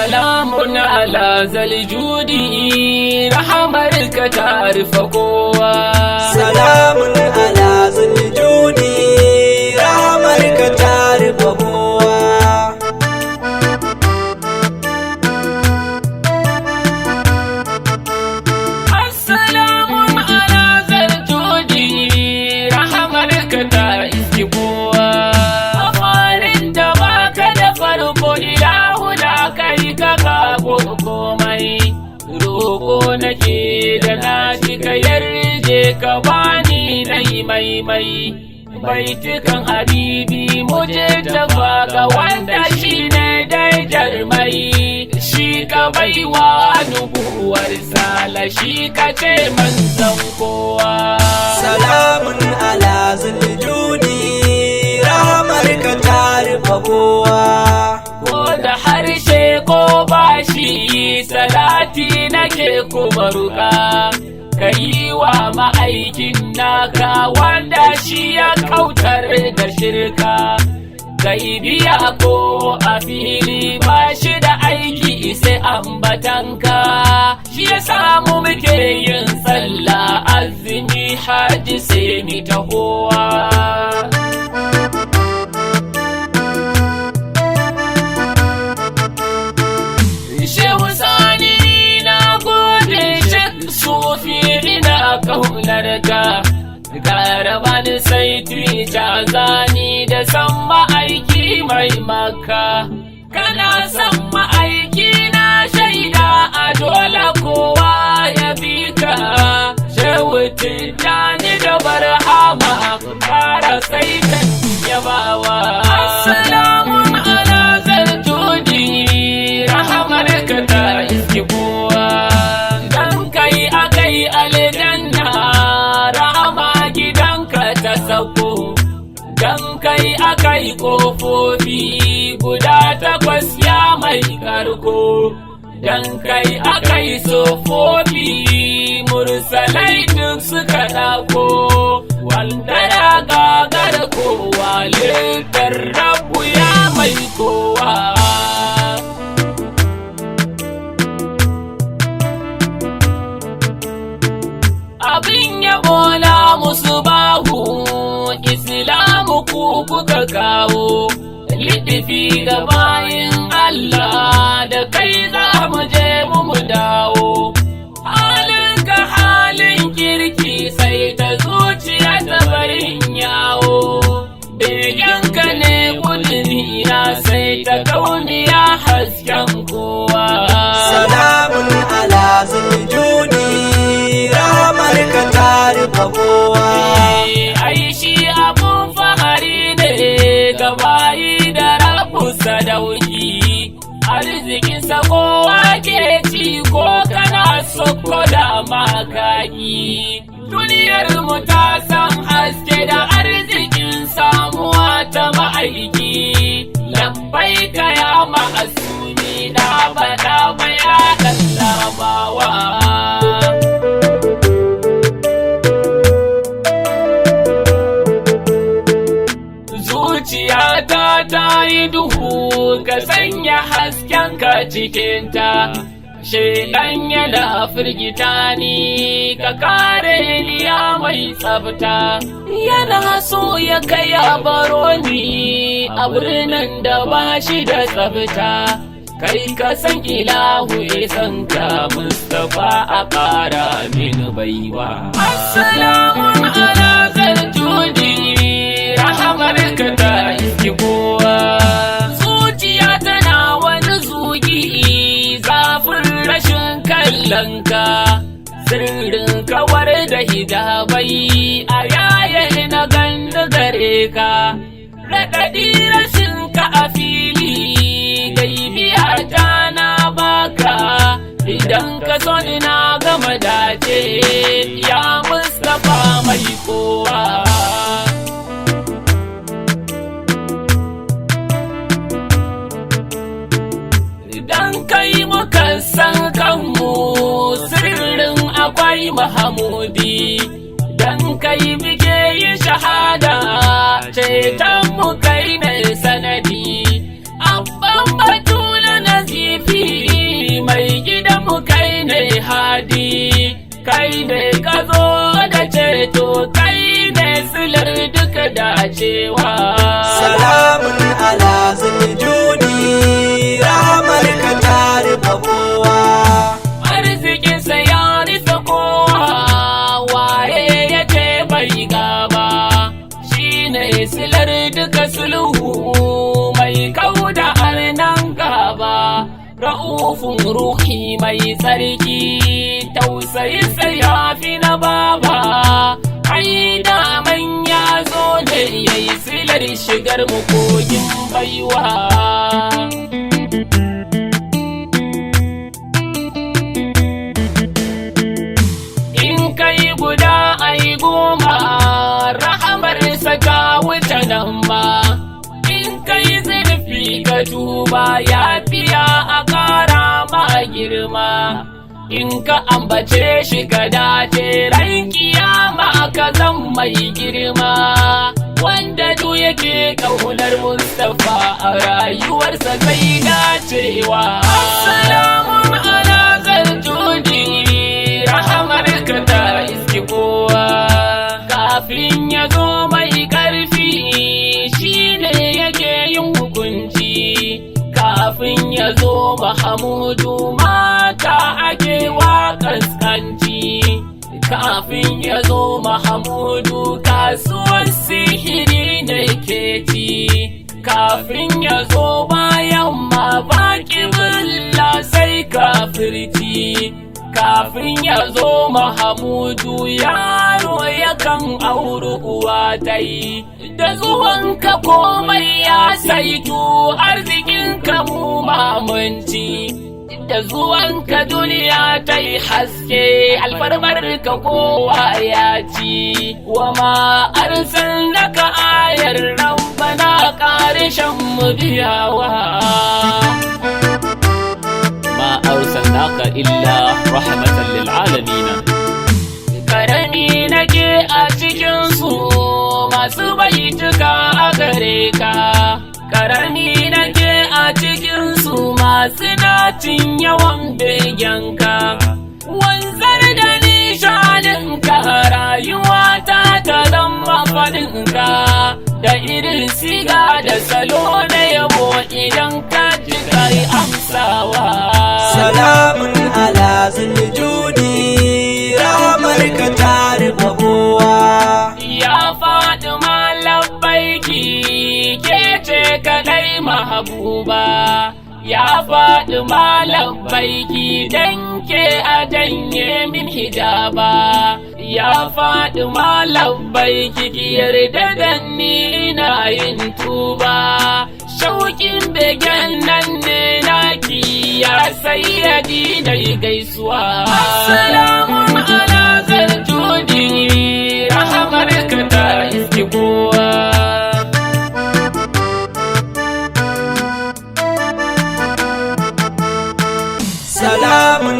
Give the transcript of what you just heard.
Salamun ala zaljudi rahamarka ta rufe kowa. Salamun ala zaljudi rahamarka ta rufe kowa. Assalamun ala zaljudi rahamarka ta iske kowa. A farin da baka da farko ilahu da kai ka kago komai. Roƙo nake da na ka yarje ka bani nai maimai. Baitukan habibi muje tafa ga wanda shi ne dai jarmai. Shi ka baiwa nubuwar sala shi ka ce manzon kowa. Salamun ala zaljudi rahamarka ta rufe kowa. Ko da harshe ko bashi salati nake kuma ruka. Ka yi wa ma'aikin naka wanda shi ya kautar da shirka. Ka yi biya ko a fili ba shi da aiki sai ambatanka. Shi ya samu muke yin sallah azumi hajji sai ni tahowa. Shehu Sani na gode Shek Sufi ina kaularka. Garabani saiti jazani da san ma'aiki mai maka. Kana san ma'aiki na shaida a dole kowa ya bi ka. Shehu Tijjani da Barhama fara saitan yabawa. Assalamun ala zaljudi rahamarka ta iske kowa. Dan kai akai aljanna rahama gidanka ta sauko. Dan kai akai kofofi guda takwas ya mai karko. Dan kai akai sofofi mursalai duk suka dako. Wanda ya gagar kowa littar rabu ya mai kowa. Abin yabo na musu bahu islamu ku kuka kawo. Liɗifi ga bayin Allah da kai za mu je mu dawo. Halinka halin kirki sai ta zuciya ta barin yawo. Begenka ne kudurina sai ta kauniya hasken kowa. Salamun ala zaljudi rahamarka ta rufe kowa. Ai shi abun fahari ne ga bayi da rabu sadauki. Arzikinsa kowa ke ci ko kana soko da makaki. Duniyar mu ta san haske da arzikin samuwa ta ma'aiki. Lambai ka ya ma'asumi na faɗa mai haɗin larabawa. Zuciyata ta yi duhu ka sanya haskenka cikinta. Shaiɗan yana firgita ni ka kare ni ya mai tsafta. Yana so ya kai a baro ni a birnin da ba shi da tsafta. Kai ka san ilahu isan ka Mustapha a ƙara min baiwa. Assalamun ala zaljudi rahamarka ta iske kowa. Zuciya tana wani zugi zafin rashin kallonka. Sirrin kawar da hijabai a yayin na ganda gare ka. Raɗaɗi rashin ka a fili gaibiya ta na baka. Idan ka so ina gama dace ya Mustapha mai kowa. Idan kai muka san kanmu sirrin akwai Mahamudi. Dan kai muke yi shahada ceton mu kai ne sanadi. Abban Batula Nazifi dacewa. Salamun ala zuljudi ramar ka ta rufe kowa. Arzikinsa ya rufe kowa, waye ya ce bai gaba. Shi ne silar duka sulhu mai kauda arnan gaba. Ra'ufun ruhi mai tsarki, tausayinsa ya fi na baba. Ai daman ya zo ne ya yi silar shigar mu kogin baiwa. In kai guda ai goma, rahamarsa ta wuce nan ma. In kai zurfi ka tuba, ya fiya a ƙara ma girma. In ka ambace shi ka dace, ran kiyama ka zan mai girma. Wanda duk yake ƙaunar Mustapha a rayuwarsa zai dacewa. Assalamun ala zaljudi, rahamar ka ta iski kowa. Kafin ya zo mai ƙarfi, shi ne yake yin hukunci. Kafin ya zo Mahamudu, mata ake wa kaskanci. Kafin ya zo Mahamudu, kasuwar sihiri ne ke ci. Kafin ya zo bayan ma baki bulla sai kafirci. Kafin ya zo Mahamudu, yaro yakan auri uwa ta yi. Da zuwanka komai ya saitu, arzikinka mu mamanci. Da zuwanka duniya ta yi haske, alfarmarka kowa ya ci. Wa ma arsalnaka ayar rabbana ƙarshen mu biyawa. Ma arsalnaka illa rahmatan lil alamin. Karami nake a cikinsu, masu baituka a gare ka. Karami nake a cikinsu, masu nacin yawan begenka. Wanzar da nishaninka, rayuwa ta zama faɗinka. Da irin siga da salo na yabo, idan ka ji kai amsawa. Salamun ala zuljudi ramar ka ta rufe kowa. Ya Fatima labbaiki, ke ce kadai mahabuba. Ya Fatima labbaiki, dan ke a janye min hijaba. Ya Fatima labbaiki, ki yarda da ni ina yin tuba. Shauƙin begen nan ne naki, ya sayyadi na yi gaisuwa. Assalamun ala zaljudi, rahamar ka ta iski kowa. Salamun